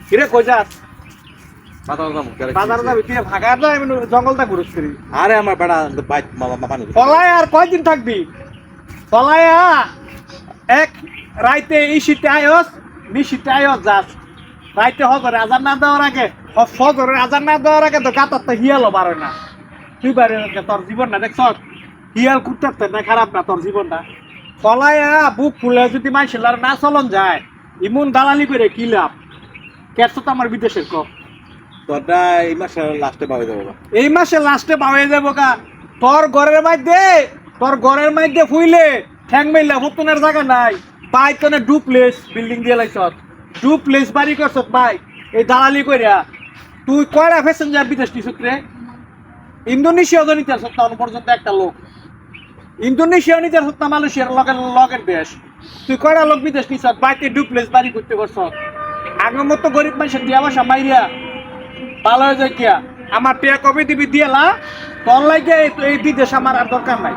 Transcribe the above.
কিরে কই যাস? বাজার যাবি? তুই ভাগা যা, আমি জঙ্গলটা ঘুরুস করি। আরে আমার বেড়া বাইক মানুষ পলায় আর কয়দিন থাকবি? পলায়া এক রাইতে এই শীতে আয়স, নিশীতে আয়স যাস। রাইতে হজরে আজান না দেওয়ার আগে, ফজরের আজান না দেওয়ার আগে তো গাতার তো হিয়ালও বাড়ে না। তুই বাড়ি তোর জীবন না দেখছ, হিয়াল কুত্তার না খারাপ না তোর জীবনটা। পলায়া বুক ফুলে যদি মাইসেলার না চলন যায়, ইমন দালালি করে কি লাভ? কেছ তো আমার বিদেশের ক তোরটা এই মাসে লাস্টে পাওয়া যাবো। এই মাসে লাস্টে পাওয়া যাবো কা? তোর ঘরের মধ্যে ফুইলে ঠ্যাং মেলা হুতুনের জায়গা নাই। পাই তনে ডুপ্লেস বিল্ডিং দিয়ে লাইছ, ডুপ্লেস বাড়ি করছ পাই এই দালালি কইরা। তুই কয়টা প্যাসেঞ্জার বিদেশ নিছ রে? ইন্দোনেশিয়া তো নিতে আসত তখন পর্যন্ত একটা লোক। ইন্দোনেশিয়া নিতে আসত না, মালয়েশিয়ার লগের দেশ। তুই কয়টা লোক বিদেশ নিছ? বাইতে ডুপ্লেস বাড়ি করতে করছ। আগের মতো গরিব মানুষের দিয়া বসা মাইরিয়া ভালো হয়ে যায় কিয়া। আমার টিয়া কবে দিবি দিয়েলা, তোর লাগে এই বিদেশ আমার আর দরকার নাই।